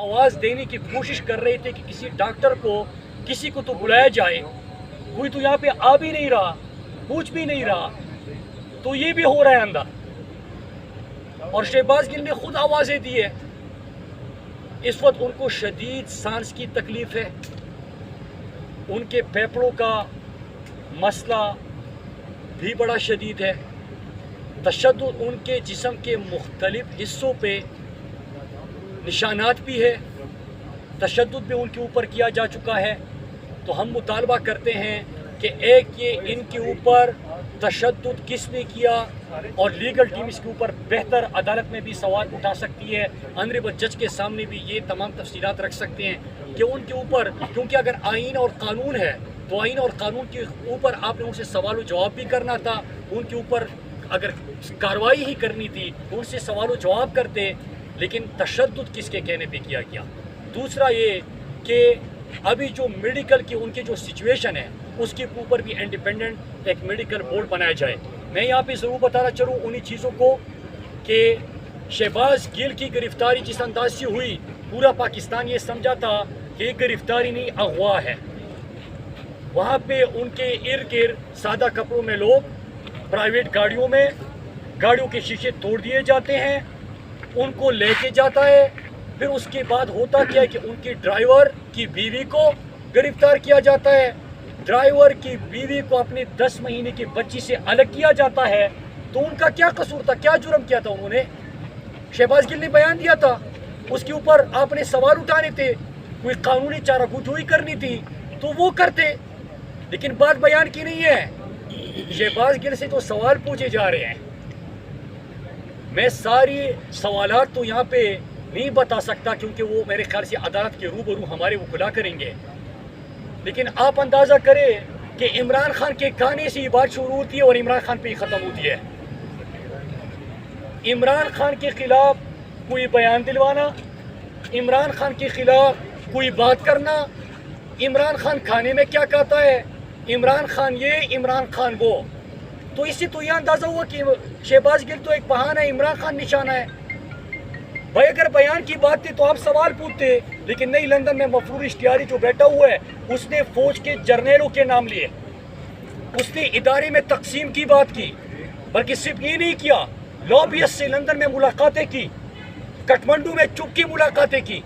आवाज़ देने की कोशिश कर रहे थे कि किसी डॉक्टर को, किसी को तो बुलाया जाए, कोई तो यहाँ पे आ भी नहीं रहा, पूछ भी नहीं रहा, तो ये भी हो रहा है अंदर। और शहबाज गिल ने खुद आवाज़ें दी है। इस वक्त उनको शदीद सांस की तकलीफ़ है, उनके फेफड़ों का मसला भी बड़ा शदीद है, तशद्दुद उनके जिस्म के मुख्तलिफ हिस्सों पे निशानात भी है, तशद्दुद भी उनके ऊपर किया जा चुका है। तो हम मुतालबा करते हैं कि एक ये इनके ऊपर तशद्दुद किसने किया, और लीगल टीम इसके ऊपर बेहतर अदालत में भी सवाल उठा सकती है, ऑनरेबल जज के सामने भी ये तमाम तफसीलात रख सकते हैं कि उनके ऊपर, क्योंकि अगर आइन और कानून है तो आइन और कानून के ऊपर आपने उनसे सवाल व जवाब भी करना था। उनके ऊपर अगर कार्रवाई ही करनी थी तो उनसे सवाल व जवाब करते, लेकिन तशद्दुद किसके कहने पे किया गया। दूसरा ये कि अभी जो मेडिकल की उनकी जो सिचुएशन है उसके ऊपर भी इंडिपेंडेंट एक मेडिकल बोर्ड बनाया जाए। मैं यहाँ पे ज़रूर बताना चलूँ उन्हीं चीज़ों को कि शहबाज गिल की गिरफ्तारी जिस अंदाज से हुई, पूरा पाकिस्तान ये समझा था कि ये गिरफ्तारी नहीं, अगवा है। वहाँ पे उनके इर्द गिर्द सादा कपड़ों में लोग प्राइवेट गाड़ियों में, गाड़ियों के शीशे तोड़ दिए जाते हैं, उनको लेके जाता है। फिर उसके बाद होता क्या है कि उनकी ड्राइवर की बीवी को गिरफ्तार किया जाता है, ड्राइवर की बीवी को अपने 10 महीने की बच्ची से अलग किया जाता है। तो उनका क्या कसूर था, क्या जुर्म किया था उन्होंने? शहबाज गिल ने बयान दिया था, उसके ऊपर आपने सवाल उठाने थे, कोई कानूनी चारागोई करनी थी तो वो करते, लेकिन बात बयान की नहीं है। शहबाज गिल से जो सवाल पूछे जा रहे हैं, मैं सारी सवालात तो यहाँ पे नहीं बता सकता क्योंकि वो मेरे ख्याल से अदालत के रूबरू हमारे वकील करेंगे, लेकिन आप अंदाज़ा करें कि इमरान खान के गाने से ये बात शुरू होती है और इमरान खान पे ही ख़त्म होती है। इमरान खान के ख़िलाफ़ कोई बयान दिलवाना, इमरान खान के ख़िलाफ़ कोई बात करना, इमरान खान खाने में क्या कहता है, इमरान खान ये, इमरान खान वो। तो इससे तो यह अंदाज़ा हुआ कि शहबाज गिल तो एक बहाना है, इमरान खान निशाना है। भाई अगर बयान की बात थी तो आप सवाल पूछते, लेकिन नहीं। लंदन में मफरूर इश्तियारी जो बैठा हुआ है उसने फौज के जर्नलों के नाम लिए, उसने इदारे में तकसीम की बात की, बल्कि सिर्फ ये नहीं किया, लॉबियस्ट से लंदन में मुलाकातें की, काठमांडू में चुपकी मुलाकातें की,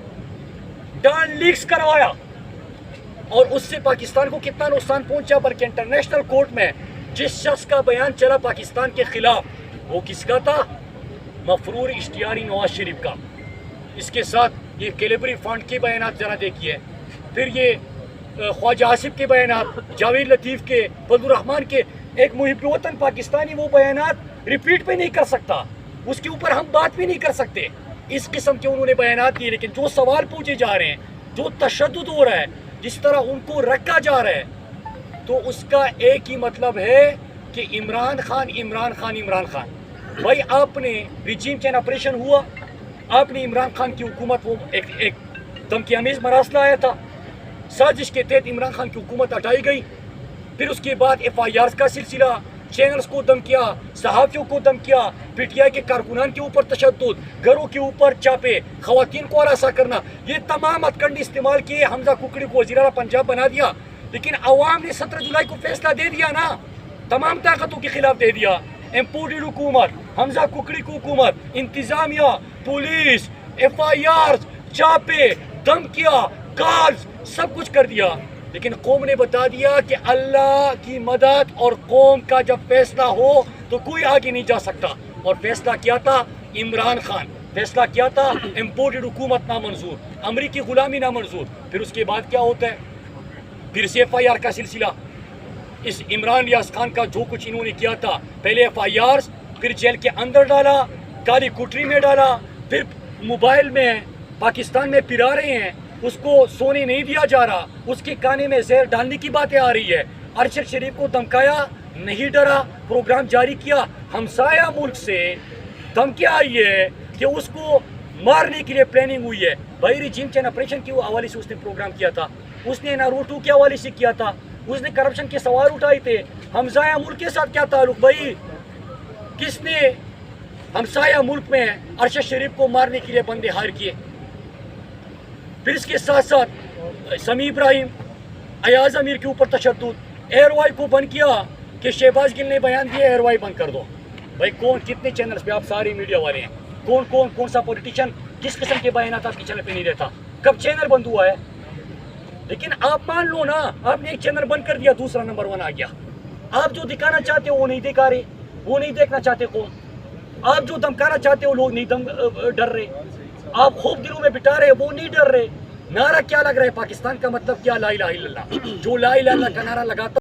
डान लीक्स करवाया, और उससे पाकिस्तान को कितना नुकसान पहुंचा। बल्कि इंटरनेशनल कोर्ट में जिस शख्स का बयान चला पाकिस्तान के खिलाफ, वो किसका था? मफरूर इश्तियारी नवाज शरीफ का। इसके साथ ये कैलिबरी फंड के बयानात जरा देखिए, फिर ये ख्वाजा आसिफ के बयानात, जावेद लतीफ़ के, फजलुर रहमान के। एक मुहिब वतन पाकिस्तानी वो बयानात रिपीट भी नहीं कर सकता, उसके ऊपर हम बात भी नहीं कर सकते। इस किस्म के उन्होंने बयानात दिए, लेकिन जो सवाल पूछे जा रहे हैं, जो तशद्दुद हो रहा है, जिस तरह उनको रखा जा रहा है, तो उसका एक ही मतलब है कि इमरान खान, इमरान खान, इमरान खान। भाई आपने रिजीम चेंज ऑपरेशन हुआ, आपने इमरान खान की हुकूमत, वो एक धमकीआमेज़ मरासला आया था, साजिश के तहत इमरान खान की हुकूमत हटाई गई। फिर उसके बाद FIR का सिलसिला, चैनल्स को दम किया, सहाफ़ियों को दम किया, PTI के कारकुनान के ऊपर तशद्दुद, घरों के ऊपर चापे, ख़वातीन को हरासा करना, ये तमाम हथकंडे इस्तेमाल किए। हमजा कुकड़ी को वज़ीर आला पंजाब बना दिया, लेकिन अवाम ने 17 जुलाई को फैसला दे दिया ना, तमाम ताकतों के खिलाफ दे दिया। इम्पोर्टेड हुकूमत, हमजा कुकड़ी की हुकूमत, इंतजामिया, पुलिस, FIR, चापे, धमकियाँ, कॉल्स, सब कुछ कर दिया। लेकिन कौम ने बता दिया कि अल्लाह की मदद और कौम का जब फैसला हो तो कोई आगे नहीं जा सकता। और फैसला क्या था? इमरान खान। फैसला क्या था? इम्पोर्टेड हुकूमत नामंजूर, अमरीकी गुलामी नामंजूर। फिर उसके बाद क्या होता है? फिर से FIR का सिलसिला। इस इमरान यास खान का जो कुछ इन्होंने किया था, पहले FIR, फिर जेल के अंदर डाला, काली कुटरी में डाला, फिर मोबाइल में पाकिस्तान में पिरा रहे हैं, उसको सोने नहीं दिया जा रहा, उसके काने में जहर डालने की बातें आ रही है। अरशद शरीफ को धमकाया, नहीं डरा, प्रोग्राम जारी किया। हमसाया मुल्क से धमकी आई है कि उसको मारने के लिए प्लानिंग हुई है। भाई रिजीम चेंज ऑपरेशन के हवाले से उसने प्रोग्राम किया था, उसने नारोटू के हवाले से किया था, उसने करप्शन के सवाल उठाए थे। हमसाया मुल्क के साथ क्या ताल्लुक भाई? किसने हमसाया मुल्क में अरशद शरीफ को मारने के लिए बंदे हायर किए? پھر اس کے ساتھ ساتھ سمیع ابراہیم، ایاز امیر کے اوپر تشدد، ایئر وائی کو بند کیا کہ شہباز گل نے بیان دیا ایئر وائی بند کر دو. بھائی کون کتنے چینلز پہ، آپ سارے میڈیا والے ہیں، کون سا پولیٹیشین کس قسم کے بیانات آپ کے چینل پہ نہیں دیتا؟ کب چینل بند ہوا ہے؟ لیکن آپ مان لو نا، آپ نے ایک چینل بند کر دیا، دوسرا نمبر 1 آ گیا. آپ جو دکھانا چاہتے ہو وہ نہیں دکھا رہے، وہ نہیں دیکھنا چاہتے قوم. آپ جو دمکانا چاہتے ہو لوگ نہیں ڈر رہے. آپ خوف دلوں میں بٹا رہے، وہ نہیں ڈر رہے. نعرہ کیا لگ رہا ہے؟ پاکستان کا مطلب کیا؟ لا الہ الا اللہ. جو لا الہ الا اللہ کا نعرہ لگاتا